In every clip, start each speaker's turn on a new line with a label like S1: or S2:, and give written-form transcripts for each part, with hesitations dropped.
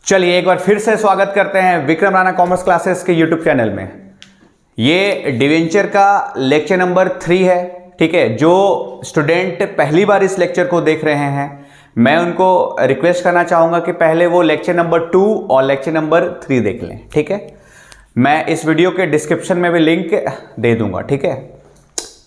S1: चलिए एक बार फिर से स्वागत करते हैं विक्रम राणा कॉमर्स क्लासेस के यूट्यूब चैनल में। ये डिवेंचर का लेक्चर नंबर 3 है। ठीक है, जो स्टूडेंट पहली बार इस लेक्चर को देख रहे हैं मैं उनको रिक्वेस्ट करना चाहूंगा कि पहले वो लेक्चर नंबर 2 और लेक्चर नंबर 3 देख लें। ठीक है, मैं इस वीडियो के डिस्क्रिप्शन में भी लिंक दे दूंगा। ठीक है,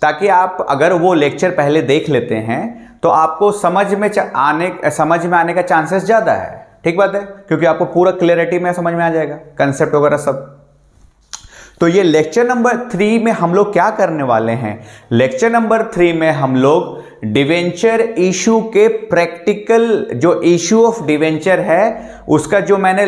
S1: ताकि आप अगर वो लेक्चर पहले देख लेते हैं तो आपको समझ में आने का चांसेस ज़्यादा है। ठीक बात है, क्योंकि आपको पूरा क्लियरिटी में समझ में आ जाएगा, कंसेप्ट वगैरह सब। तो ये लेक्चर नंबर 3 में हम लोग क्या करने वाले हैं? लेक्चर नंबर 3 में हम लोग डिवेंचर इशू के प्रैक्टिकल, जो इशू ऑफ डिवेंचर है उसका, जो मैंने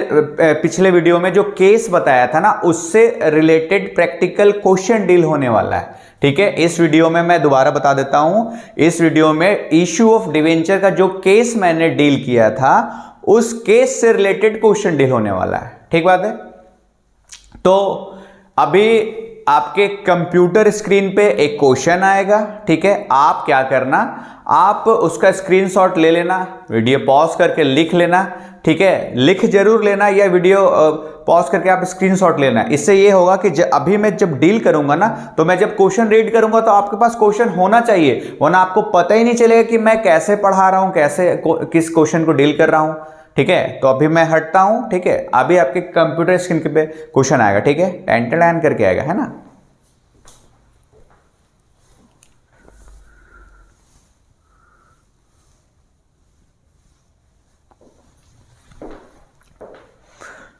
S1: पिछले वीडियो में जो केस बताया था ना, उससे रिलेटेड प्रैक्टिकल क्वेश्चन डील होने वाला है। ठीक है, इस वीडियो में मैं दोबारा बता देता हूं, इस वीडियो में इशू ऑफ डिवेंचर का जो केस मैंने डील किया था उस केस से रिलेटेड क्वेश्चन डील होने वाला है। ठीक बात है। तो अभी आपके कंप्यूटर स्क्रीन पे एक क्वेश्चन आएगा। ठीक है, आप क्या करना, आप उसका स्क्रीनशॉट ले लेना, वीडियो पॉज करके लिख लेना। ठीक है, लिख जरूर लेना या वीडियो पॉज करके आप स्क्रीनशॉट लेना। इससे ये होगा कि अभी मैं जब डील करूंगा ना, तो मैं जब क्वेश्चन रीड करूंगा तो आपके पास क्वेश्चन होना चाहिए, वरना आपको पता ही नहीं चलेगा कि मैं कैसे पढ़ा रहा हूं, किस क्वेश्चन को डील कर रहा हूं। ठीक है, तो अभी मैं हटता हूं। ठीक है, अभी आपके कंप्यूटर स्क्रीन पे क्वेश्चन आएगा। ठीक है, एंटर लाइन करके आएगा, है ना।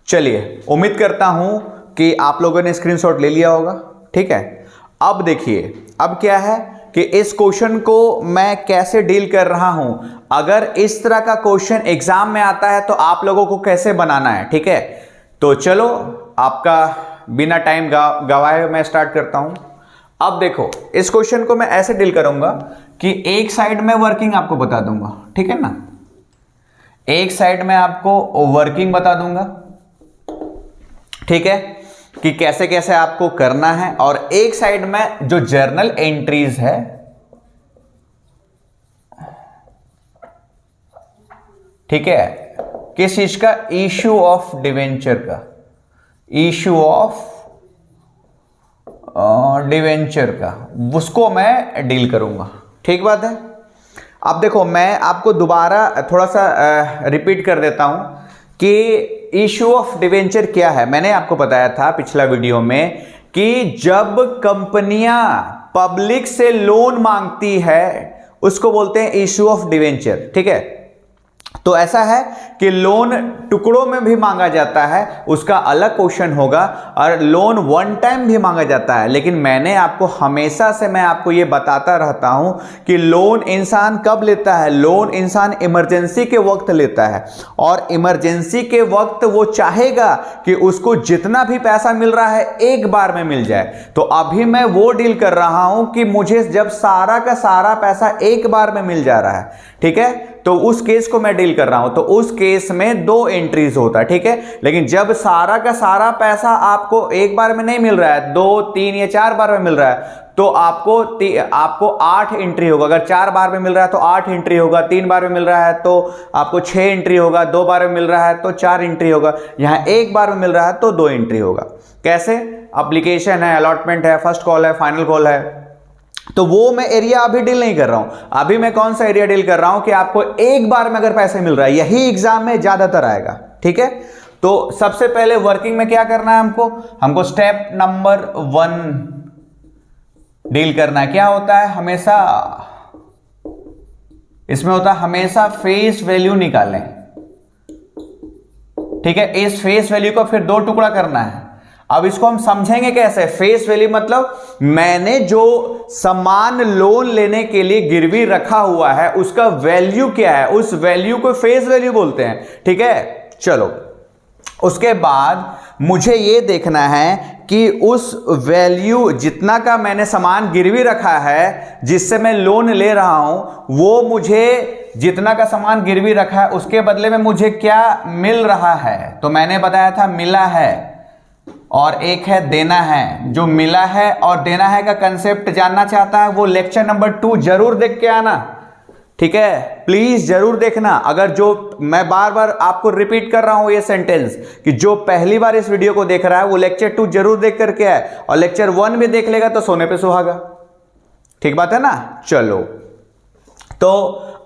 S1: चलिए, उम्मीद करता हूं कि आप लोगों ने स्क्रीनशॉट ले लिया होगा। ठीक है, अब देखिए, अब क्या है कि इस क्वेश्चन को मैं कैसे डील कर रहा हूं। अगर इस तरह का क्वेश्चन एग्जाम में आता है तो आप लोगों को कैसे बनाना है। ठीक है, तो चलो आपका बिना टाइम गवाए मैं स्टार्ट करता हूं। अब देखो, इस क्वेश्चन को मैं ऐसे डील करूंगा कि एक साइड में वर्किंग आपको बता दूंगा। ठीक है ना, एक साइड में आपको वर्किंग बता दूंगा। ठीक है, कि कैसे कैसे आपको करना है, और एक साइड में जो जर्नल एंट्रीज है, ठीक है, किस चीज का, इशू ऑफ डिवेंचर का, इशू ऑफ डिवेंचर का, उसको मैं डील करूंगा। ठीक बात है। अब देखो, मैं आपको दोबारा थोड़ा सा रिपीट कर देता हूं कि इशू ऑफ डिवेंचर क्या है। मैंने आपको बताया था पिछला वीडियो में कि जब कंपनियां पब्लिक से लोन मांगती है उसको बोलते हैं इशू ऑफ डिवेंचर। ठीक है, तो ऐसा है कि लोन टुकड़ों में भी मांगा जाता है, उसका अलग क्वेश्चन होगा, और लोन वन टाइम भी मांगा जाता है। लेकिन मैंने आपको हमेशा से मैं आपको ये बताता रहता हूं कि लोन इंसान कब लेता है, लोन इंसान इमरजेंसी के वक्त लेता है, और इमरजेंसी के वक्त वो चाहेगा कि उसको जितना भी पैसा मिल रहा है एक बार में मिल जाए। तो अभी मैं वो डील कर रहा हूं कि मुझे जब सारा का सारा पैसा एक बार में मिल जा रहा है, ठीक है, तो उस केस को मैं डील कर रहा हूं। तो उस केस में 2 एंट्रीज होता है। ठीक है, लेकिन जब सारा का सारा पैसा आपको एक बार में नहीं मिल रहा है, 2, 3 या 4 बार में मिल रहा है, तो आपको 8 एंट्री होगा। अगर 4 बार में मिल रहा है तो 8 एंट्री होगा, 3 बार में मिल रहा है तो आपको 6 एंट्री होगा, 2 बार में मिल रहा है तो 4 एंट्री होगा, यहां 1 बार में मिल रहा है तो 2 एंट्री होगा। कैसे? एप्लीकेशन है, अलॉटमेंट है, फर्स्ट कॉल है, फाइनल कॉल है, तो वो मैं एरिया अभी डील नहीं कर रहा हूं। अभी मैं कौन सा एरिया डील कर रहा हूं कि आपको एक बार में अगर पैसे मिल रहा है, यही एग्जाम में ज्यादातर आएगा। ठीक है, तो सबसे पहले वर्किंग में क्या करना है, हमको स्टेप नंबर 1 डील करना है। क्या होता है, हमेशा इसमें होता है हमेशा फेस वैल्यू निकालें। ठीक है, इस फेस वैल्यू को फिर 2 टुकड़ा करना है। अब इसको हम समझेंगे कैसे। फेस वैल्यू मतलब मैंने जो सामान लोन लेने के लिए गिरवी रखा हुआ है उसका वैल्यू क्या है, उस वैल्यू को फेस वैल्यू बोलते हैं। ठीक है, चलो उसके बाद मुझे यह देखना है कि उस वैल्यू, जितना का मैंने सामान गिरवी रखा है जिससे मैं लोन ले रहा हूं, वो मुझे जितना का सामान गिरवी रखा है उसके बदले में मुझे क्या मिल रहा है। तो मैंने बताया था मिला है, और एक है देना है। जो मिला है और देना है का कंसेप्ट जानना चाहता है वो लेक्चर नंबर 2 जरूर देख के आना। ठीक है, प्लीज जरूर देखना। अगर जो मैं बार बार आपको रिपीट कर रहा हूं ये सेंटेंस कि जो पहली बार इस वीडियो को देख रहा है वो लेक्चर 2 जरूर देख करके आए और लेक्चर 1 भी देख लेगा तो सोने पे सुहागा। ठीक बात है ना। चलो, तो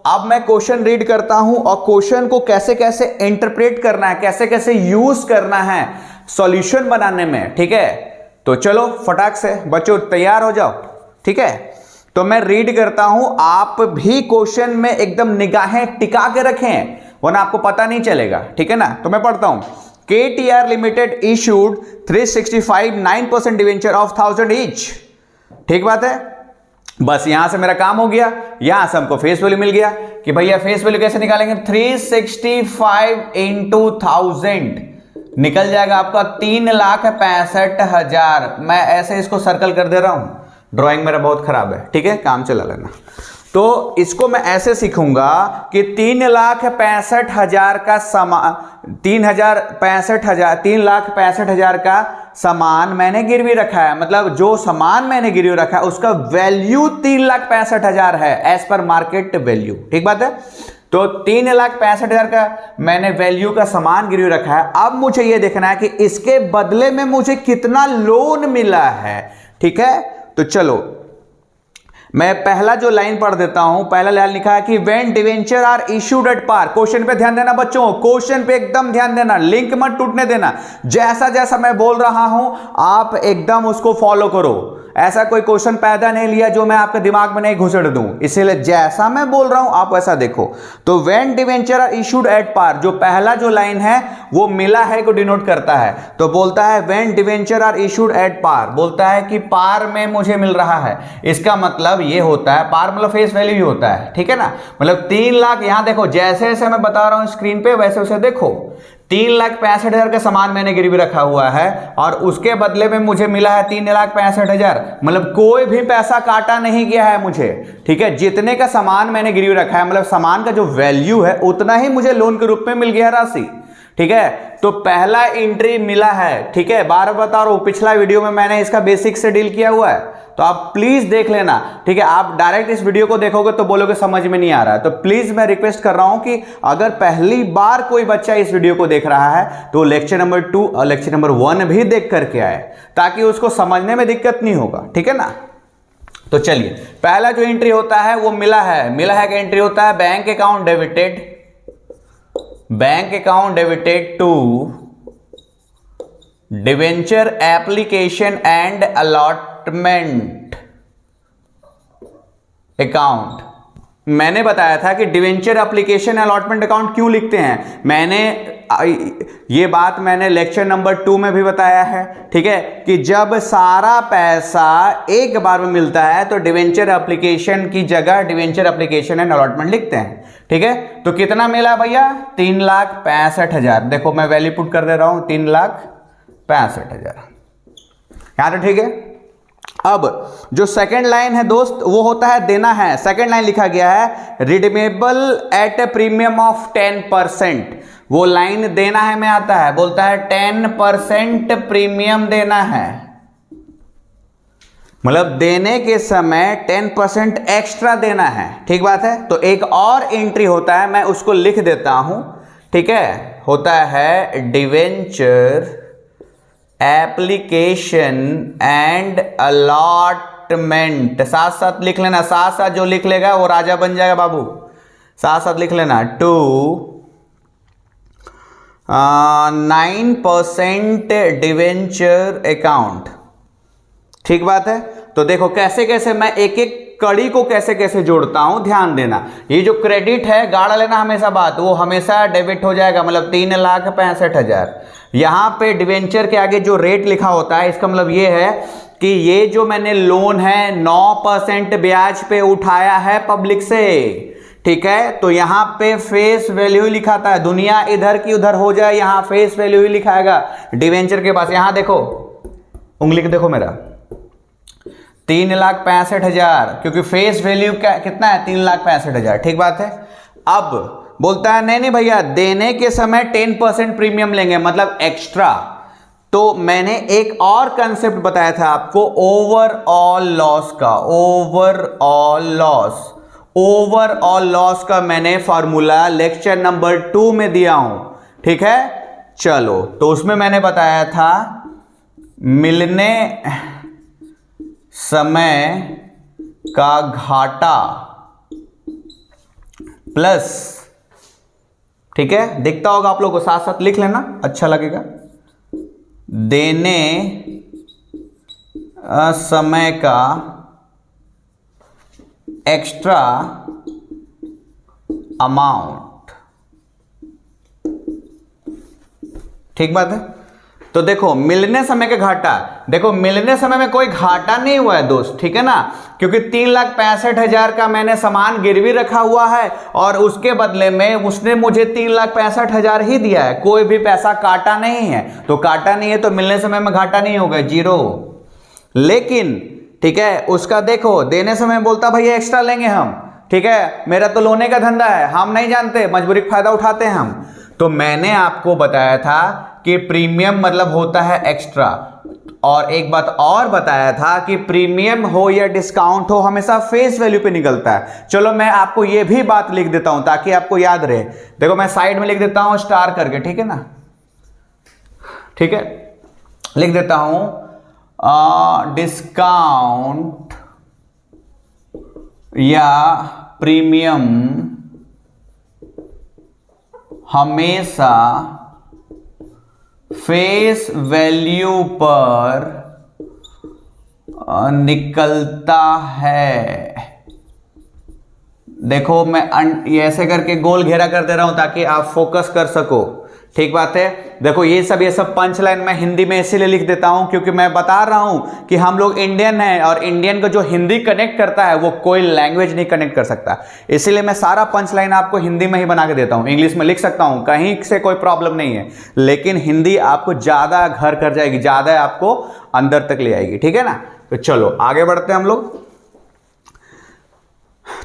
S1: अब मैं क्वेश्चन रीड करता हूं और क्वेश्चन को कैसे कैसे इंटरप्रेट करना है, कैसे कैसे यूज करना है सॉल्यूशन बनाने में। ठीक है, तो चलो फटाक से बच्चों तैयार हो जाओ। ठीक है, तो मैं रीड करता हूं, आप भी क्वेश्चन में एकदम निगाहें टिका के रखें वरना आपको पता नहीं चलेगा। ठीक है ना। तो मैं पढ़ता हूं, KTR limited issued 365 9% debenture of 1000 each. ठीक बात है, बस यहां से मेरा काम हो गया। यहां से हमको फेस वैल्यू मिल गया कि भैया फेस वैल्यू कैसे निकालेंगे, 365 इंटू 1000 निकल जाएगा आपका 3,65,000। मैं ऐसे इसको सर्कल कर दे रहा हूं, ड्राइंग मेरा बहुत खराब है। ठीक है, काम चला लेना। तो इसको मैं ऐसे सीखूंगा कि 3,65,000 का सामान, 3,65,000 का सामान मैंने गिरवी रखा है। मतलब जो सामान मैंने गिरवी रखा है उसका वैल्यू 3,65,000 है एज पर मार्केट वैल्यू। ठीक बात है। तो 3,65,000 का मैंने वैल्यू का सामान गिरवी रखा है। अब मुझे यह देखना है कि इसके बदले में मुझे कितना लोन मिला है। ठीक है, तो चलो मैं पहला जो लाइन पढ़ देता हूं। पहला लाइन लिखा है कि when debenture are issued at par. Question पे ध्यान देना बच्चों, क्वेश्चन पे एकदम ध्यान देना, लिंक मत टूटने देना। जैसा जैसा मैं बोल रहा हूं आप एकदम उसको फॉलो करो। ऐसा कोई क्वेश्चन पैदा नहीं लिया जो मैं आपके दिमाग में नहीं घुसड़ दूं, इसीलिए जैसा मैं बोल रहा हूं आप वैसा देखो। तो when debenture are issued at par, जो पहला जो लाइन है वो मिला है को डिनोट करता है। तो बोलता है when debenture are issued at par, बोलता है कि पार में मुझे मिल रहा है। इसका मतलब ये होता है, पार मतलब फेस वैल्यू ही होता है। ठीक है ना। मतलब 3 लाख, यहां देखो जैसे जैसे मैं बता रहा हूं स्क्रीन पे वैसे वैसे देखो, 3,65,000 का सामान मैंने गिरवी रखा हुआ है और उसके बदले में मुझे मिला है 3,65,000। मतलब कोई भी पैसा काटा नहीं गया है मुझे। ठीक है, जितने का सामान मैंने गिरवी रखा है मतलब सामान का जो वैल्यू है उतना ही मुझे लोन के रूप में मिल गया राशि। ठीक है, तो पहला एंट्री मिला है। ठीक है, बार बार बता रहा हूं, पिछला वीडियो में मैंने इसका बेसिक से डील किया हुआ है, तो आप प्लीज देख लेना। ठीक है, आप डायरेक्ट इस वीडियो को देखोगे तो बोलोगे समझ में नहीं आ रहा है। तो प्लीज मैं रिक्वेस्ट कर रहा हूं कि अगर पहली बार कोई बच्चा इस वीडियो को देख रहा है तो लेक्चर नंबर 2 और लेक्चर नंबर 1 भी देख करके आए ताकि उसको समझने में दिक्कत नहीं होगा। ठीक है ना। तो चलिए, पहला जो एंट्री होता है वो मिला है का एंट्री होता है bank account debited to debenture application and allotment account. मैंने बताया था कि डिवेंचर एप्लीकेशन अलॉटमेंट अकाउंट क्यों लिखते हैं, ये बात मैंने लेक्चर नंबर 2 में भी बताया है। ठीक है, कि जब सारा पैसा एक बार में मिलता है तो डिवेंचर एप्लीकेशन की जगह डिवेंचर एप्लीकेशन एंड अलॉटमेंट लिखते हैं। ठीक है, तो कितना मिला भैया, 3,65,000। देखो मैं वैल्यू पुट कर दे रहा हूं 3,65,000 यहां। तो ठीक है, अब जो सेकंड लाइन है दोस्त वो होता है देना है। सेकंड लाइन लिखा गया है redeemable eight A premium of 10%। वो लाइन देना है में आता है, बोलता है 10% प्रीमियम देना है। मतलब देने के समय 10% एक्स्ट्रा देना है। ठीक बात है। तो एक और एंट्री होता है, मैं उसको लिख देता हूं। ठीक है, होता है डिवेंचर एप्लीकेशन एंड अलॉटमेंट। साथ साथ लिख लेना, साथ साथ जो लिख लेगा वो राजा बन जाएगा बाबू। साथ साथ लिख लेना 9% डिवेंचर अकाउंट। ठीक बात है। तो देखो कैसे कैसे मैं एक एक कड़ी को कैसे कैसे जोड़ता हूं, ध्यान देना। ये जो क्रेडिट है गाड़ा लेना हमेशा बात, वो हमेशा डेबिट हो जाएगा। मतलब 3,65,000। यहां पे डिवेंचर के आगे जो रेट लिखा होता है इसका मतलब ये है कि ये जो मैंने लोन है 9% ब्याज पे उठाया है पब्लिक से। ठीक है, तो यहां पे फेस वैल्यू ही लिखाता है। दुनिया इधर की उधर हो जाए, यहां फेस वैल्यू ही लिखाएगा डिवेंचर के पास। यहां देखो, उंगली को देखो मेरा, 3,65,000, क्योंकि फेस वैल्यू कितना है 3,65,000। ठीक बात है। अब बोलता है नहीं भैया, देने के समय 10% प्रीमियम लेंगे, मतलब एक्स्ट्रा। तो मैंने एक और कंसेप्ट बताया था आपको ओवरऑल लॉस का। ओवरऑल लॉस, ओवरऑल लॉस का मैंने फॉर्मूला लेक्चर नंबर 2 में दिया हूं, ठीक है। चलो, तो उसमें मैंने बताया था मिलने समय का घाटा प्लस, ठीक है, दिखता होगा आप लोगों को, साथ साथ लिख लेना, अच्छा लगेगा। देने समय का एक्स्ट्रा अमाउंट, ठीक बात है। तो देखो मिलने समय का घाटा, देखो मिलने समय में कोई घाटा नहीं हुआ है दोस्त, ठीक है ना, क्योंकि 3,65,000 का मैंने सामान गिरवी रखा हुआ है और उसके बदले में उसने मुझे 3,65,000 ही दिया है, कोई भी पैसा काटा नहीं है। तो काटा नहीं है तो मिलने समय में घाटा नहीं होगा, जीरो। लेकिन ठीक है, उसका देखो देने समय बोलता भैया एक्स्ट्रा लेंगे हम, ठीक है, मेरा तो लोने का धंधा है, हम नहीं जानते, मजबूरी का फायदा उठाते हैं हम। तो मैंने आपको बताया था कि प्रीमियम मतलब होता है एक्स्ट्रा, और एक बात और बताया था कि प्रीमियम हो या डिस्काउंट हो हमेशा फेस वैल्यू पे निकलता है। चलो मैं आपको यह भी बात लिख देता हूं ताकि आपको याद रहे। देखो मैं साइड में लिख देता हूं स्टार करके, ठीक है ना, ठीक है, लिख देता हूं डिस्काउंट या प्रीमियम हमेशा फेस वैल्यू पर निकलता है। देखो मैं ये ऐसे करके गोल घेरा कर दे रहा हूं ताकि आप फोकस कर सको, ठीक बात है। देखो ये सब पंच लाइन मैं हिंदी में इसीलिए लिख देता हूं क्योंकि मैं बता रहा हूं कि हम लोग इंडियन हैं और इंडियन को जो हिंदी कनेक्ट करता है वो कोई लैंग्वेज नहीं कनेक्ट कर सकता। इसीलिए मैं सारा पंच लाइन आपको हिंदी में ही बना के देता हूं। इंग्लिश में लिख सकता हूं, कहीं से कोई प्रॉब्लम नहीं है, लेकिन हिंदी आपको ज्यादा घर कर जाएगी, ज्यादा आपको अंदर तक ले आएगी, ठीक है ना। तो चलो आगे बढ़ते हैं हम लोग।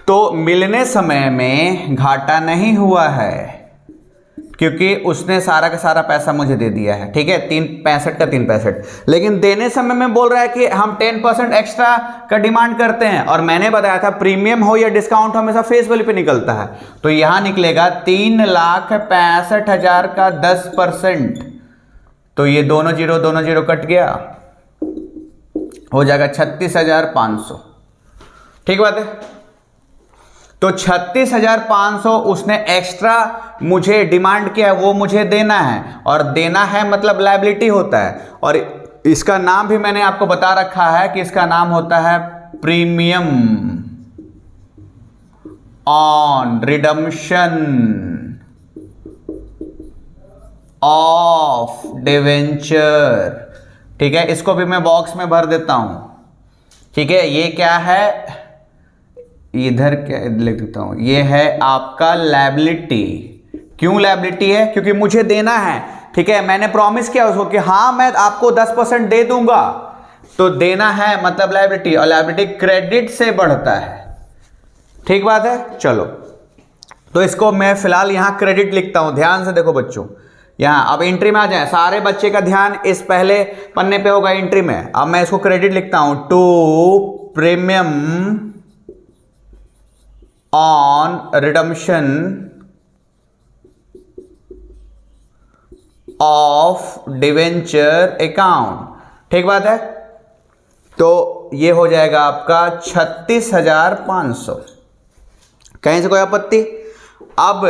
S1: तो मिलने समय में घाटा नहीं हुआ है क्योंकि उसने सारा का सारा पैसा मुझे दे दिया है, ठीक है, 365 का 365। लेकिन देने समय में बोल रहा है कि हम 10% एक्स्ट्रा का डिमांड करते हैं, और मैंने बताया था प्रीमियम हो या डिस्काउंट हमेशा फेस वैल्यू पे निकलता है। तो यहां निकलेगा 3,65,000 का 10%, तो ये दोनों जीरो कट गया, हो जाएगा 36,500, ठीक बात है। तो 36,500 उसने एक्स्ट्रा मुझे डिमांड किया, वो मुझे देना है, और देना है मतलब लायबिलिटी होता है। और इसका नाम भी मैंने आपको बता रखा है कि इसका नाम होता है premium on redemption of debenture, ठीक है। इसको भी मैं बॉक्स में भर देता हूं, ठीक है। ये क्या है, इधर क्या लिख देता हूं, ये है आपका लायबिलिटी। क्यों लायबिलिटी है, क्योंकि मुझे देना है, ठीक है। मैंने प्रॉमिस किया उसको कि हाँ मैं आपको 10% दे दूंगा, तो देना है मतलब लायबिलिटी, और लायबिलिटी क्रेडिट से बढ़ता है, ठीक बात है। चलो तो इसको मैं फिलहाल यहां क्रेडिट लिखता हूं, ध्यान से देखो बच्चों। यहां अब एंट्री में आ जाए, सारे बच्चे का ध्यान इस पहले पन्ने पे होगा एंट्री में। अब मैं इसको क्रेडिट लिखता हूं, to premium on redemption of debenture account, ठीक बात है। तो ये हो जाएगा आपका 36,500। कहीं से कोई आपत्ति? अब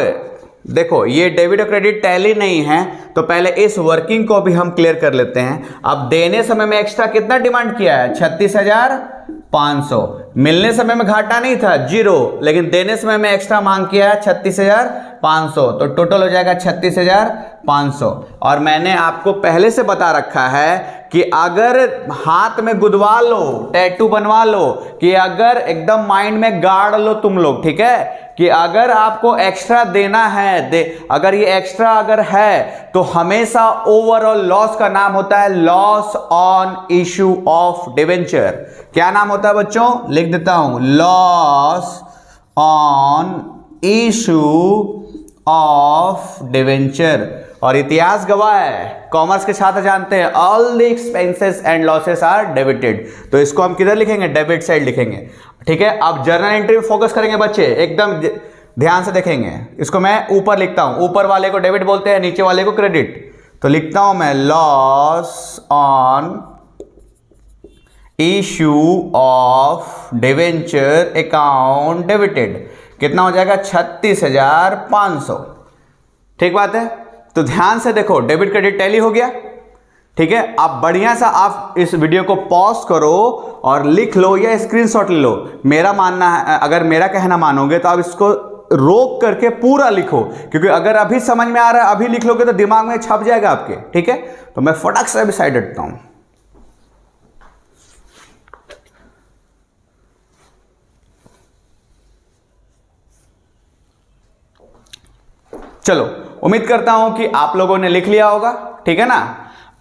S1: देखो ये डेबिट और क्रेडिट टैली नहीं है, तो पहले इस वर्किंग को भी हम क्लियर कर लेते हैं। अब देने समय में एक्स्ट्रा कितना डिमांड किया है, 36,500। मिलने समय में घाटा नहीं था, जीरो, लेकिन देने समय में एक्स्ट्रा मांग किया है 36,500, तो टोटल हो जाएगा 36,500। और मैंने आपको पहले से बता रखा है कि अगर हाथ में गुदवा लो, टैटू बनवा लो, कि अगर एकदम माइंड में गाड़ लो तुम लोग, ठीक है, कि अगर आपको एक्स्ट्रा देना है, अगर ये एक्स्ट्रा अगर है तो हमेशा ओवरऑल लॉस का नाम होता है loss on issue of debenture. क्या नाम होता है बच्चों, लिख देता हूं, loss on issue of debenture. और इतिहास गवाह है, कॉमर्स के छात्र जानते हैं all the expenses and losses are debited. तो इसको हम किधर लिखेंगे, डेबिट साइड लिखेंगे। ठीक है, अब जर्नल एंट्री में फोकस करेंगे बच्चे, एकदम ध्यान से देखेंगे। इसको मैं ऊपर लिखता हूं, ऊपर वाले को डेबिट बोलते हैं, नीचे वाले को क्रेडिट। तो लिखता हूं मैं loss on issue of debenture account debited, कितना हो जाएगा 36,500। ठीक बात है। तो ध्यान से देखो, डेबिट क्रेडिट टैली हो गया। ठीक है, अब बढ़िया सा आप इस वीडियो को पॉज करो और लिख लो या स्क्रीनशॉट ले लो। मेरा मानना है, अगर मेरा कहना मानोगे तो आप इसको रोक करके पूरा लिखो, क्योंकि अगर अभी समझ में आ रहा है, अभी लिख लोगे तो दिमाग में छप जाएगा आपके। ठीक है, तो मैं फटाक से अभी साइड हटता हूं। चलो, उम्मीद करता हूं कि आप लोगों ने लिख लिया होगा। ठीक है ना।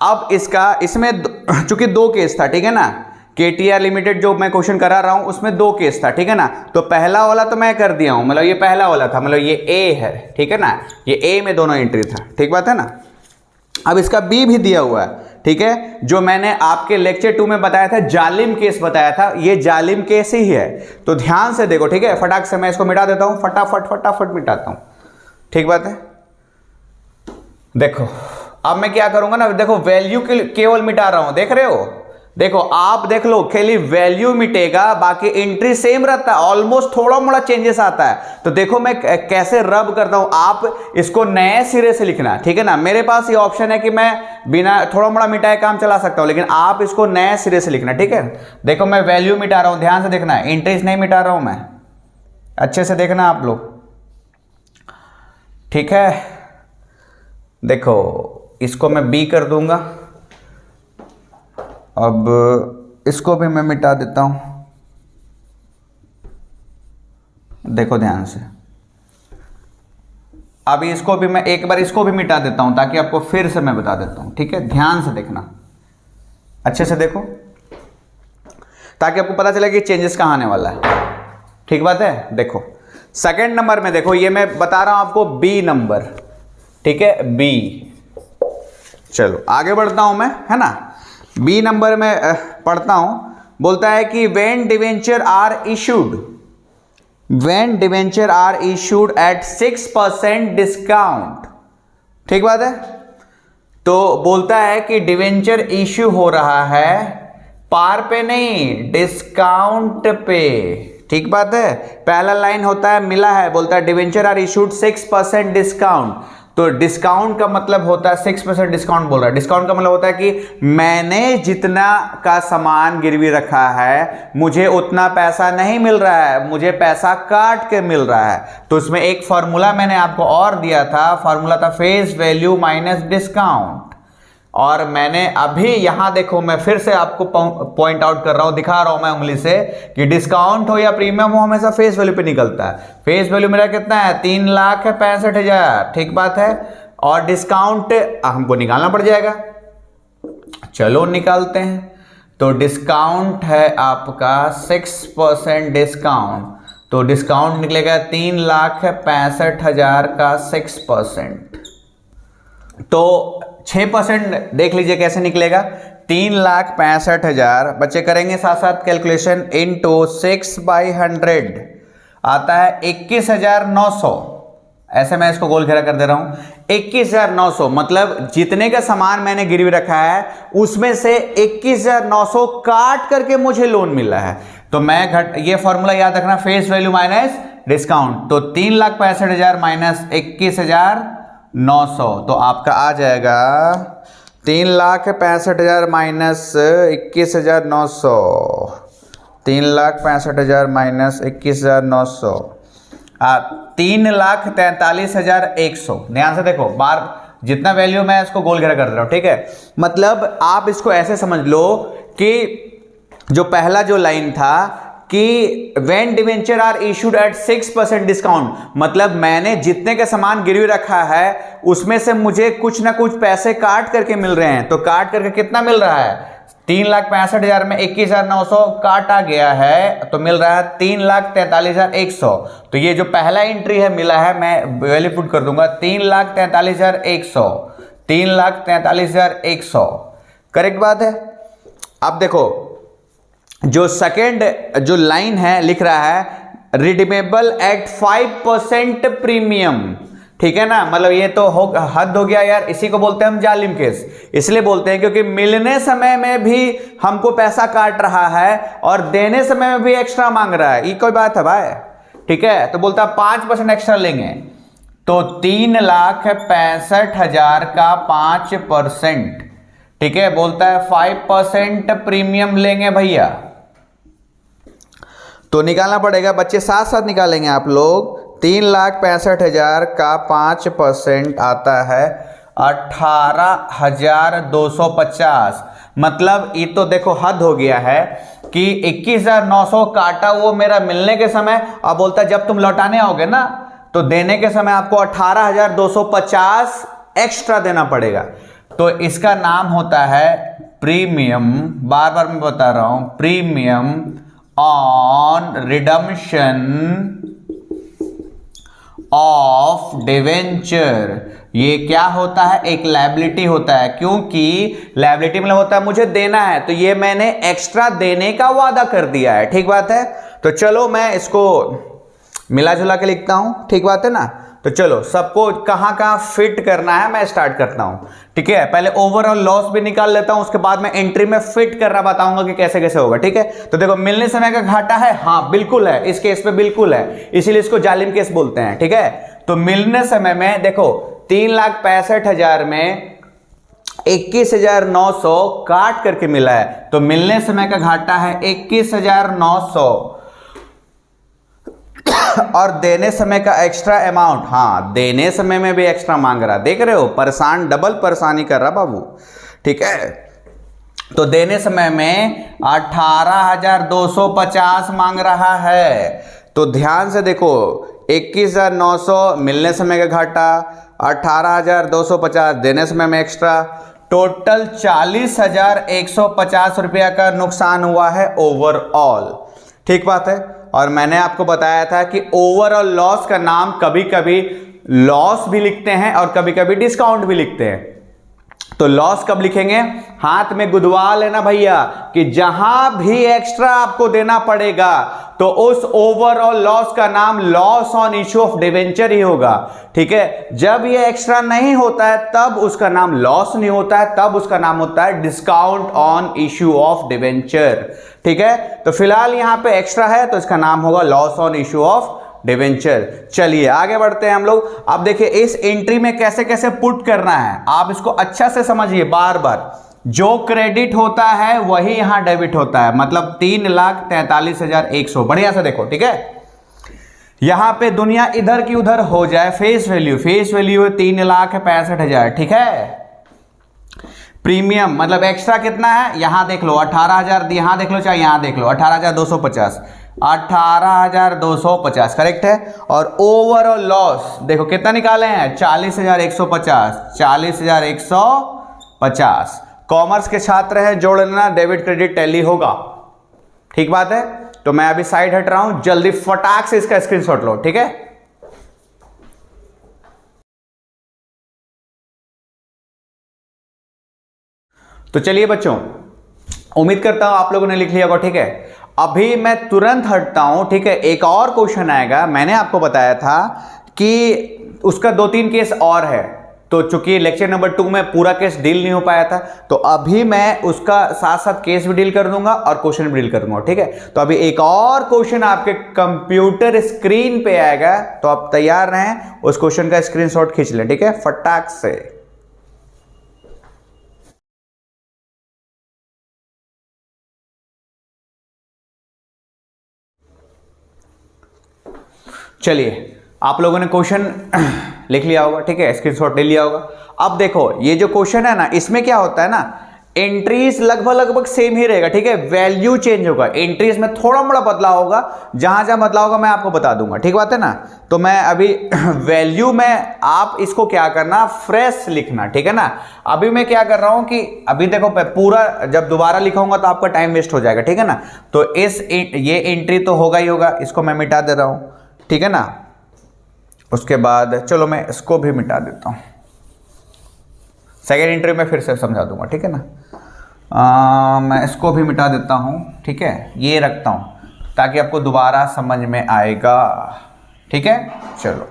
S1: अब इसमें चूंकि 2 केस था, ठीक है ना, KTR लिमिटेड जो मैं क्वेश्चन करा रहा हूं उसमें 2 केस था। ठीक है ना। तो पहला वाला तो मैं कर दिया हूं, मतलब ये पहला वाला था, मतलब ये A है। ठीक है ना, ये A में दोनों एंट्री था। ठीक बात है ना। अब इसका B भी दिया हुआ है। ठीक है, जो मैंने आपके लेक्चर 2 में बताया था, जालिम केस बताया था, ये जालिम केस ही है। तो ध्यान से देखो। ठीक है, फटाक से मैं इसको मिटा देता हूं, फटाफट मिटाता हूं। ठीक बात है। देखो अब मैं क्या करूंगा ना, देखो वैल्यू केवल मिटा रहा हूं, देख रहे हो। देखो आप देख लो, खाली वैल्यू मिटेगा, बाकी एंट्री सेम रहता है, ऑलमोस्ट थोड़ा मोड़ा चेंजेस आता है। तो देखो मैं कैसे रब करता हूं, आप इसको नए सिरे से लिखना। ठीक है ना, मेरे पास ये ऑप्शन है कि मैं बिना थोड़ा मोड़ा मिटाए काम चला सकता हूं, लेकिन आप इसको नए सिरे से लिखना। ठीक है, देखो मैं वैल्यू मिटा रहा हूं, ध्यान से देखना, एंट्रीज नहीं मिटा रहा हूं मैं, अच्छे से देखना आप लोग। ठीक है, देखो इसको मैं B कर दूंगा। अब इसको भी मैं मिटा देता हूं, देखो ध्यान से। अभी इसको भी मैं एक बार इसको भी मिटा देता हूं, ताकि आपको फिर से मैं बता देता हूं। ठीक है, ध्यान से देखना, अच्छे से देखो, ताकि आपको पता चले कि चेंजेस कहां आने वाला है। ठीक बात है। देखो सेकंड नंबर में देखो, ये मैं बता रहा हूं आपको B नंबर। ठीक है, B। चलो आगे बढ़ता हूं मैं, है ना। B नंबर में पढ़ता हूं, बोलता है कि when debenture are issued at 6% discount. ठीक बात है। तो बोलता है कि डिवेंचर इश्यू हो रहा है पार पे नहीं, डिस्काउंट पे। ठीक बात है। पहला लाइन होता है मिला है, बोलता है डिवेंचर आर इशूड 6% डिस्काउंट। तो डिस्काउंट का मतलब होता है 6% डिस्काउंट बोल रहा है। डिस्काउंट का मतलब होता है कि मैंने जितना का सामान गिरवी रखा है, मुझे उतना पैसा नहीं मिल रहा है, मुझे पैसा काट के मिल रहा है। तो उसमें एक फॉर्मूला मैंने आपको और दिया था, फॉर्मूला था फेस वैल्यू माइनस डिस्काउंट। और मैंने अभी यहां देखो, मैं फिर से आपको पॉइंट आउट कर रहा हूं, दिखा रहा हूं मैं उंगली से, कि डिस्काउंट हो या प्रीमियम हो, हमेशा फेस वैल्यू पे निकलता है। फेस वैल्यू मेरा कितना है, 3,65,000। ठीक बात है। और डिस्काउंट हमको निकालना पड़ जाएगा, चलो निकालते हैं। तो डिस्काउंट है आपका 6% डिस्काउंट, तो डिस्काउंट निकलेगा 3,65,000 का 6%। तो 6% देख लीजिए कैसे निकलेगा, 3,65,000 बच्चे करेंगे साथ साथ कैलकुलेशन, इनटू 6/100 आता है 21,900। ऐसे मैं इसको गोल घेरा कर दे रहा हूं, 21,900 मतलब जितने का सामान मैंने गिरवी रखा है उसमें से 21,900 काट करके मुझे लोन मिला है। तो मैं ये फॉर्मूला याद रखना, फेस वैल्यू माइनस डिस्काउंट। तो 3,65,000 माइनस 21,900, तो आपका आ जाएगा 3,65,000 माइनस 21,900, 3,65,000 माइनस 21,900, 3,43,100। ध्यान से देखो, बार जितना वैल्यू मैं इसको गोल घेरा कर रहा हूं। ठीक है, मतलब आप इसको ऐसे समझ लो कि जो पहला जो लाइन था कि when debenture are issued at 6% discount, मतलब मैंने जितने का सामान गिरवी रखा है उसमें से मुझे कुछ ना कुछ पैसे काट करके मिल रहे हैं। तो काट करके कितना मिल रहा है, 3,65,000 में 21,900 काटा गया है, तो मिल रहा है 3,43,100। तो ये जो पहला एंट्री है मिला है, मैं वैल्यू पुट कर दूंगा 3,43,100। 3,43,100, करेक्ट बात है। अब देखो जो सेकेंड जो लाइन है लिख रहा है रिडीमेबल एट 5% प्रीमियम, ठीक है ना, मतलब ये तो हद हो गया यार, इसी को बोलते हैं हम जालिम केस। इसलिए बोलते हैं क्योंकि मिलने समय में भी हमको पैसा काट रहा है और देने समय में भी एक्स्ट्रा मांग रहा है, ये कोई बात है भाई, ठीक है। तो बोलता है 5% एक्स्ट्रा लेंगे, तो 3,65,000 का 5%, ठीक है, बोलता है 5% प्रीमियम लेंगे भैया। तो निकालना पड़ेगा बच्चे, साथ साथ निकालेंगे आप लोग। 3,65,000 का 5% आता है 18,250, मतलब ये तो देखो हद हो गया है कि 21,900 काटा वो मेरा मिलने के समय, अब बोलता है जब तुम लौटाने आओगे ना तो देने के समय आपको 18,250 एक्स्ट्रा देना पड़ेगा। तो इसका नाम होता है प्रीमियम, बार बार मैं बता रहा हूं, premium on redemption of debenture. ये क्या होता है, एक लायबिलिटी होता है, क्योंकि लायबिलिटी मतलब होता है मुझे देना है, तो ये मैंने एक्स्ट्रा देने का वादा कर दिया है, ठीक बात है। तो चलो मैं इसको मिला जुला के लिखता हूं, ठीक बात है ना। तो चलो सबको कहां कहां फिट करना है मैं स्टार्ट करता हूं, ठीक है। पहले ओवरऑल लॉस भी निकाल लेता हूं, उसके बाद मैं एंट्री में फिट करना बताऊंगा कि कैसे कैसे होगा, ठीक है। तो देखो मिलने समय का घाटा है, हाँ बिल्कुल है, इस केस पे बिल्कुल है, इसीलिए इसको जालिम केस बोलते हैं, ठीक है। तो मिलने समय में देखो 3,65,000 में 21,900 काट करके मिला है, तो मिलने समय का घाटा है 21,900 और देने समय का एक्स्ट्रा अमाउंट, हाँ देने समय में भी एक्स्ट्रा मांग रहा, देख रहे हो, परेशान, डबल परेशानी कर रहा बाबू, ठीक है। तो देने समय में 18,250 मांग रहा है। तो ध्यान से देखो 21,900 मिलने समय का घाटा, 18,250 देने समय में एक्स्ट्रा, टोटल 40,150 रुपया का नुकसान हुआ है ओवरऑल, ठीक बात है। और मैंने आपको बताया था कि ओवरऑल लॉस का नाम कभी कभी लॉस भी लिखते हैं और कभी कभी डिस्काउंट भी लिखते हैं। तो लॉस कब लिखेंगे, हाथ में गुदवा लेना भैया कि जहां भी एक्स्ट्रा आपको देना पड़ेगा तो उस ओवरऑल लॉस का नाम loss on issue of debenture ही होगा, ठीक है। जब ये एक्स्ट्रा नहीं होता है तब उसका नाम लॉस नहीं होता है, तब उसका नाम होता है discount on issue of debenture, ठीक है। तो फिलहाल यहां पे एक्स्ट्रा है तो इसका नाम होगा loss on issue of debenture. चलिए आगे बढ़ते हैं हम लोग। अब देखिए इस एंट्री में कैसे कैसे पुट करना है, आप इसको अच्छा से समझिए बार बार। जो क्रेडिट होता है वही यहां डेबिट होता है, मतलब 3,43,100, बढ़िया से देखो, ठीक है। यहां पे दुनिया इधर की उधर हो जाए, फेस वैल्यू है 3,65,000, ठीक है। प्रीमियम मतलब एक्स्ट्रा कितना है, यहां देख लो 18,000, यहां देख लो चाहे यहां देख लो 18,250, 18,250 करेक्ट है। और ओवरऑल लॉस देखो कितना निकाले हैं, 40,150, 40,150। कॉमर्स के छात्र हैं, जोड़ लेना, डेबिट क्रेडिट टैली होगा, ठीक बात है। तो मैं अभी साइड हट रहा हूं, जल्दी फटाक से इसका स्क्रीनशॉट लो, ठीक है। तो चलिए बच्चों, उम्मीद करता हूं आप लोगों ने लिख लिया होगा, ठीक है। अभी मैं तुरंत हटता हूं, ठीक है। एक और क्वेश्चन आएगा, मैंने आपको बताया था कि उसका 2-3 केस और है, तो चूंकि लेक्चर नंबर 2 में पूरा केस डील नहीं हो पाया था, तो अभी मैं उसका साथ साथ केस भी डील कर दूंगा और क्वेश्चन भी डील कर दूंगा, ठीक है। तो अभी एक और क्वेश्चन आपके कंप्यूटर स्क्रीन पे आएगा, तो आप तैयार रहें, उस क्वेश्चन का स्क्रीनशॉट खींच लें, ठीक है, फटाक से। चलिए आप लोगों ने क्वेश्चन लिख लिया होगा, ठीक है, स्क्रीनशॉट ले लिया होगा। अब देखो ये जो क्वेश्चन है ना, इसमें क्या होता है ना, एंट्रीज लगभग सेम ही रहेगा, ठीक है। वैल्यू चेंज होगा, एंट्रीज में थोड़ा मोड़ा बदलाव होगा, जहां जहां बदलाव होगा मैं आपको बता दूंगा, ठीक बात है ना। तो मैं अभी वैल्यू में आप इसको क्या करना, फ्रेश लिखना, ठीक है ना। अभी मैं क्या कर रहा हूं कि अभी देखो पूरा जब दोबारा लिखाऊंगा तो आपका टाइम वेस्ट हो जाएगा, ठीक है ना। तो ये एंट्री तो होगा ही होगा, इसको मैं मिटा दे रहा हूं, ठीक है ना। उसके बाद चलो मैं इसको भी मिटा देता हूं, सेकेंड एंट्री में फिर से समझा दूंगा, ठीक है ना। मैं इसको भी मिटा देता हूँ, ठीक है, ये रखता हूँ ताकि आपको दोबारा समझ में आएगा, ठीक है। चलो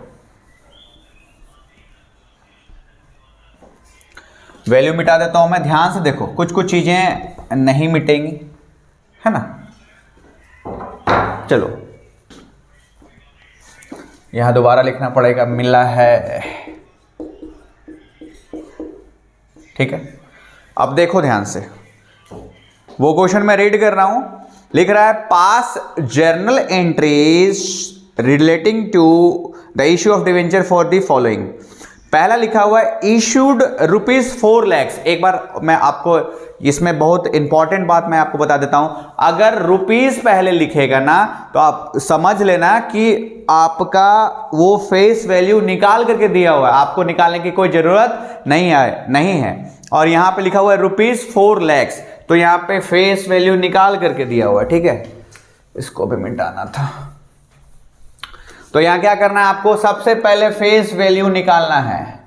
S1: वैल्यू मिटा देता हूँ मैं, ध्यान से देखो, कुछ कुछ चीजें नहीं मिटेंगी, है ना। चलो यहां दोबारा लिखना पड़ेगा, मिला है, ठीक है। अब देखो ध्यान से, वो क्वेश्चन मैं रीड कर रहा हूं, लिख रहा है pass journal entries relating to the issue of debenture for the following. पहला लिखा हुआ है इशूड ₹4 लाख। एक बार मैं आपको इसमें बहुत इंपॉर्टेंट बात मैं आपको बता देता हूं, अगर रुपीस पहले लिखेगा ना तो आप समझ लेना कि आपका वो फेस वैल्यू निकाल करके दिया हुआ है, आपको निकालने की कोई जरूरत नहीं है। और यहां पे लिखा हुआ है ₹4 लाख, तो यहां पे फेस वैल्यू निकाल करके दिया हुआ है, ठीक है। इसको भी मिटाना था, तो यहां क्या करना है आपको, सबसे पहले फेस वैल्यू निकालना है,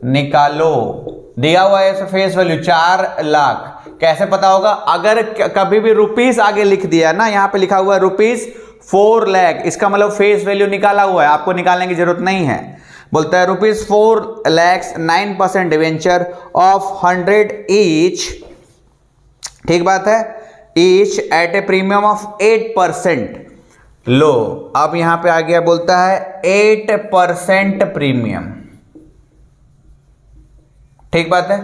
S1: निकालो। दिया हुआ है फेस वैल्यू 4 लाख, कैसे पता होगा, अगर कभी भी रुपीस आगे लिख दिया ना, यहां पे लिखा हुआ है ₹4 लाख, इसका मतलब फेस वैल्यू निकाला हुआ है, आपको निकालने की जरूरत नहीं है। बोलता है ₹4 लाख 9% डिवेंचर ऑफ 100 ईच, ठीक बात है, each eight A premium of 8%। लो अब यहां पे आ गया, बोलता है 8% प्रीमियम, ठीक बात है।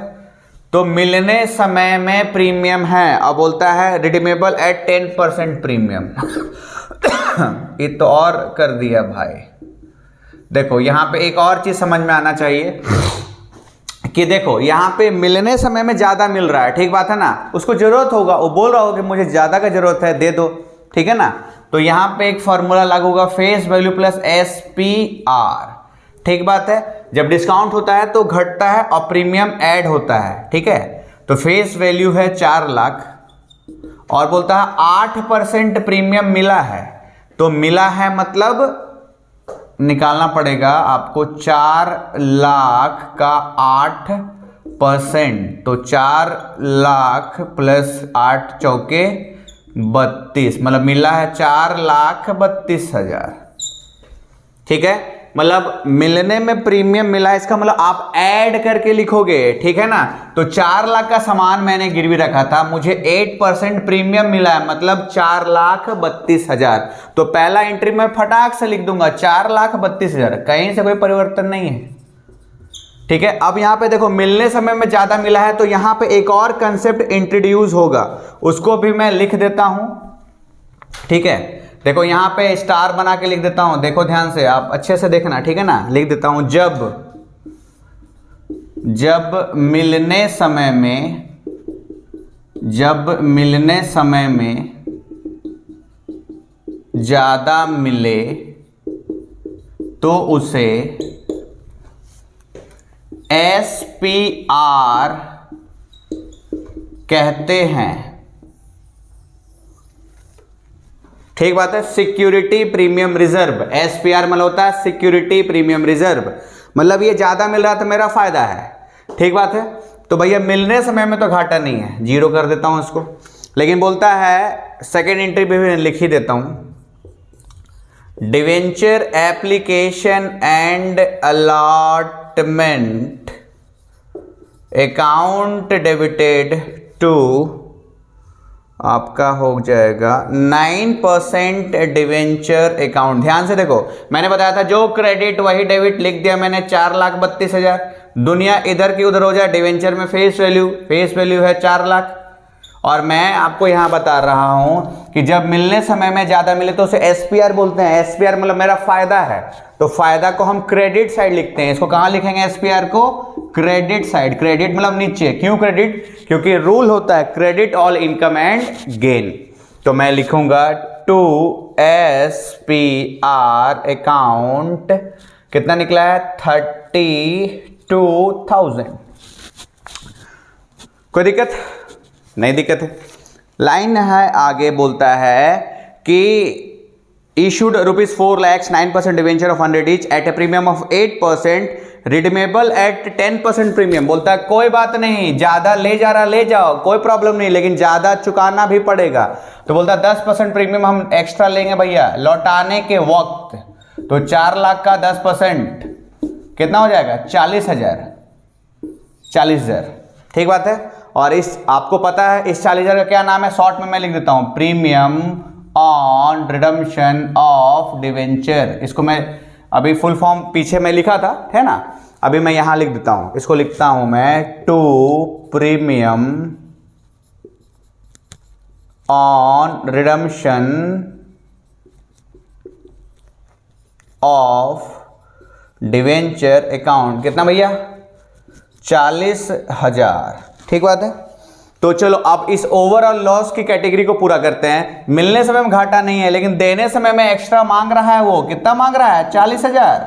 S1: तो मिलने समय में प्रीमियम है, अब बोलता है रिडीमेबल एट 10% प्रीमियम। ये तो और कर दिया भाई। देखो यहां पे एक और चीज समझ में आना चाहिए कि देखो यहां पे मिलने समय में ज्यादा मिल रहा है, ठीक बात है ना, उसको जरूरत होगा, वो बोल रहा होगा कि मुझे ज्यादा का जरूरत है, दे दो, ठीक है ना। तो यहां पे एक फॉर्मूला लागू होगा, फेस वैल्यू प्लस SPR, ठीक बात है। जब डिस्काउंट होता है तो घटता है और प्रीमियम ऐड होता है, ठीक है। तो फेस वैल्यू है 4 लाख और बोलता है 8% प्रीमियम मिला है, तो मिला है मतलब निकालना पड़ेगा आपको 4 लाख का 8%, तो 4 लाख प्लस 8 चौके 32, मतलब मिला है 4,32,000, ठीक है। मतलब मिलने में प्रीमियम मिला है, इसका मतलब आप ऐड करके लिखोगे, ठीक है ना। तो 4 लाख का सामान मैंने गिरवी रखा था, मुझे 8% प्रीमियम मिला है, मतलब 4,32,000। तो पहला एंट्री में फटाक से लिख दूंगा 4,32,000, कहीं से कोई परिवर्तन नहीं है, ठीक है। अब यहां पे देखो मिलने समय में ज्यादा मिला है, तो यहां पे एक और कंसेप्ट इंट्रोड्यूस होगा, उसको भी मैं लिख देता हूं, ठीक है। देखो यहां पे स्टार बना के लिख देता हूं, देखो ध्यान से, आप अच्छे से देखना, ठीक है ना। लिख देता हूं, जब मिलने समय में ज्यादा मिले तो उसे SPR कहते हैं, ठीक बात है। सिक्योरिटी प्रीमियम रिजर्व, SPR मतलब होता है सिक्योरिटी प्रीमियम रिजर्व, मतलब ये ज्यादा मिल रहा तो मेरा फायदा है, ठीक बात है। तो भैया मिलने समय में तो घाटा नहीं है, 0 कर देता हूं इसको। लेकिन बोलता है सेकेंड एंट्री पे भी लिख ही देता हूं, debenture application and allotment account debited to, आपका हो जाएगा 9% डिवेंचर अकाउंट। ध्यान से देखो, मैंने बताया था जो क्रेडिट वही डेबिट, लिख दिया मैंने 4,32,000। दुनिया इधर की उधर हो जाए, डिवेंचर में फेस वैल्यू है 4 लाख। और मैं आपको यहां बता रहा हूं कि जब मिलने समय में ज्यादा मिले तो उसे SPR बोलते हैं। SPR मतलब मेरा फायदा है, तो फायदा को हम क्रेडिट साइड लिखते हैं। इसको कहां लिखेंगे SPR को? Credit side. क्रेडिट मतलब नीचे। क्यों क्रेडिट? क्योंकि रूल होता है credit all income and gain. तो मैं लिखूंगा टू SPR अकाउंट, कितना निकला है 32,000। कोई दिक्कत नहीं? दिक्कत है। लाइन है आगे, बोलता है कि issued rupees 4 lakhs 9% debenture of 100 each at a premium of 8%, redeemable eight 10% premium. बोलता है कोई बात नहीं, ज्यादा ले जा रहा ले जाओ, कोई प्रॉब्लम नहीं, लेकिन ज्यादा चुकाना भी पड़ेगा। तो बोलता है 10% प्रीमियम हम एक्स्ट्रा लेंगे भैया लौटाने के वक्त। तो 4 लाख का 10% कितना हो जाएगा? 40,000। 40,000, ठीक बात है। और इस आपको पता है इस 40,000 का क्या नाम है? शॉर्ट में मैं लिख देता हूं, premium on redemption of debenture. इसको मैं अभी फुल फॉर्म पीछे में लिखा था, है ना, अभी मैं यहां लिख देता हूं। इसको लिखता हूं मैं, to premium on redemption of debenture account. कितना भैया? 40,000, ठीक बात है। तो चलो अब इस ओवरऑल लॉस की कैटेगरी को पूरा करते हैं। मिलने समय में घाटा नहीं है, लेकिन देने समय में एक्स्ट्रा मांग रहा है। वो कितना मांग रहा है? 40,000,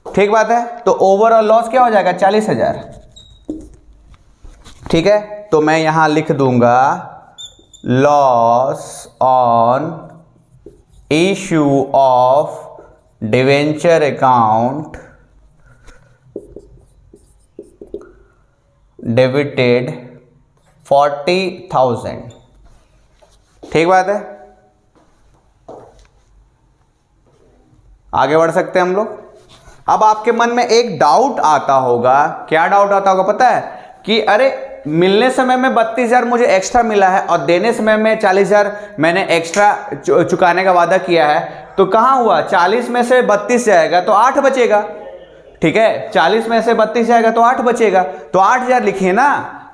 S1: ठीक बात है। तो ओवरऑल लॉस क्या हो जाएगा? 40,000, ठीक है। तो मैं यहां लिख दूंगा loss on issue of debenture account debited 40,000, ठीक बात है। आगे बढ़ सकते हैं हम लोग। अब आपके मन में एक डाउट आता होगा, क्या डाउट आता होगा पता है? कि अरे मिलने समय में 32,000 मुझे एक्स्ट्रा मिला है और देने समय में 40,000 मैंने एक्स्ट्रा चुकाने का वादा किया है, तो कहां हुआ? 40 में से 32 जाएगा तो 8 बचेगा, ठीक है। 40 में से 32 जाएगा तो 8 बचेगा, तो 8,000 लिखिए ना।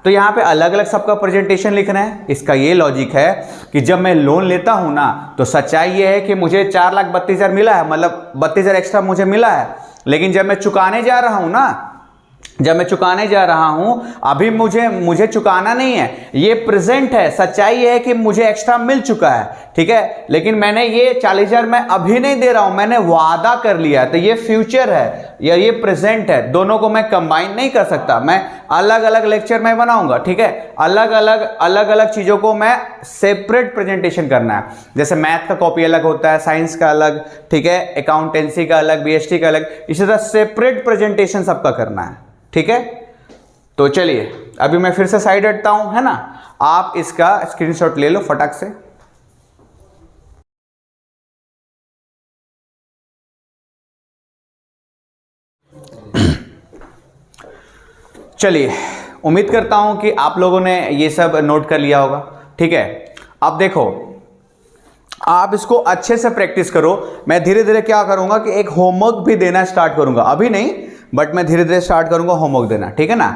S1: तो यहां पे अलग अलग सबका प्रेजेंटेशन लिखना है। इसका ये लॉजिक है कि जब मैं लोन लेता हूं ना, तो सच्चाई ये है कि मुझे 4,32,000 मिला है, मतलब 32,000 एक्स्ट्रा मुझे मिला है। लेकिन जब मैं चुकाने जा रहा हूं ना, जब मैं चुकाने जा रहा हूं, अभी मुझे चुकाना नहीं है, ये प्रेजेंट है। सच्चाई ये है कि मुझे एक्स्ट्रा मिल चुका है, ठीक है। लेकिन मैंने ये 40,000 मैं अभी नहीं दे रहा हूं, मैंने वादा कर लिया है। तो ये फ्यूचर है या ये प्रेजेंट है, दोनों को मैं कंबाइन नहीं कर सकता। मैं अलग अलग लेक्चर में बनाऊंगा, ठीक है। अलग अलग चीजों को मैं सेपरेट प्रेजेंटेशन करना है। जैसे मैथ का कॉपी अलग होता है, साइंस का अलग, ठीक है, अकाउंटेंसी का अलग, बीएसटी का अलग, इसी तरह सेपरेट प्रेजेंटेशन सबका करना है, ठीक है। तो चलिए अभी मैं फिर से साइड हटता हूं, है ना। आप इसका स्क्रीनशॉट ले लो फटाक से। चलिए, उम्मीद करता हूं कि आप लोगों ने ये सब नोट कर लिया होगा, ठीक है। अब देखो, आप इसको अच्छे से प्रैक्टिस करो। मैं धीरे धीरे क्या करूंगा कि एक होमवर्क भी देना स्टार्ट करूंगा, अभी नहीं बट मैं धीरे धीरे स्टार्ट करूंगा होमवर्क देना, ठीक है ना।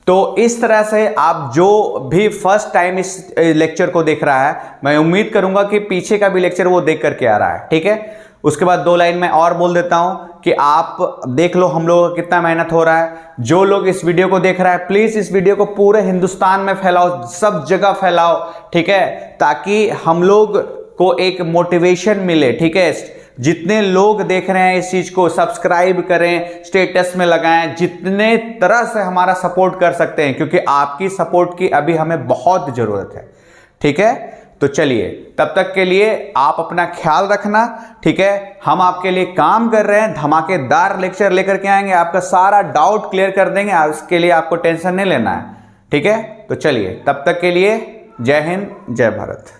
S1: तो इस तरह से आप जो भी फर्स्ट टाइम इस लेक्चर को देख रहा है, मैं उम्मीद करूंगा कि पीछे का भी लेक्चर वो देख करके आ रहा है, ठीक है। उसके बाद 2 लाइन में और बोल देता हूं कि आप देख लो हम लोगों का कितना मेहनत हो रहा है। जो लोग इस वीडियो को देख रहा है, प्लीज इस वीडियो को पूरे हिंदुस्तान में फैलाओ, सब जगह फैलाओ, ठीक है, ताकि हम लोग को एक मोटिवेशन मिले, ठीक है। जितने लोग देख रहे हैं इस चीज को, सब्सक्राइब करें, स्टेटस में लगाएं, जितने तरह से हमारा सपोर्ट कर सकते हैं, क्योंकि आपकी सपोर्ट की अभी हमें बहुत जरूरत है, ठीक है। तो चलिए, तब तक के लिए आप अपना ख्याल रखना, ठीक है। हम आपके लिए काम कर रहे हैं, धमाकेदार लेक्चर लेकर के आएंगे, आपका सारा डाउट क्लियर कर देंगे, उसके लिए आपको टेंशन नहीं लेना है, ठीक है। तो चलिए, तब तक के लिए जय हिंद, जय भारत।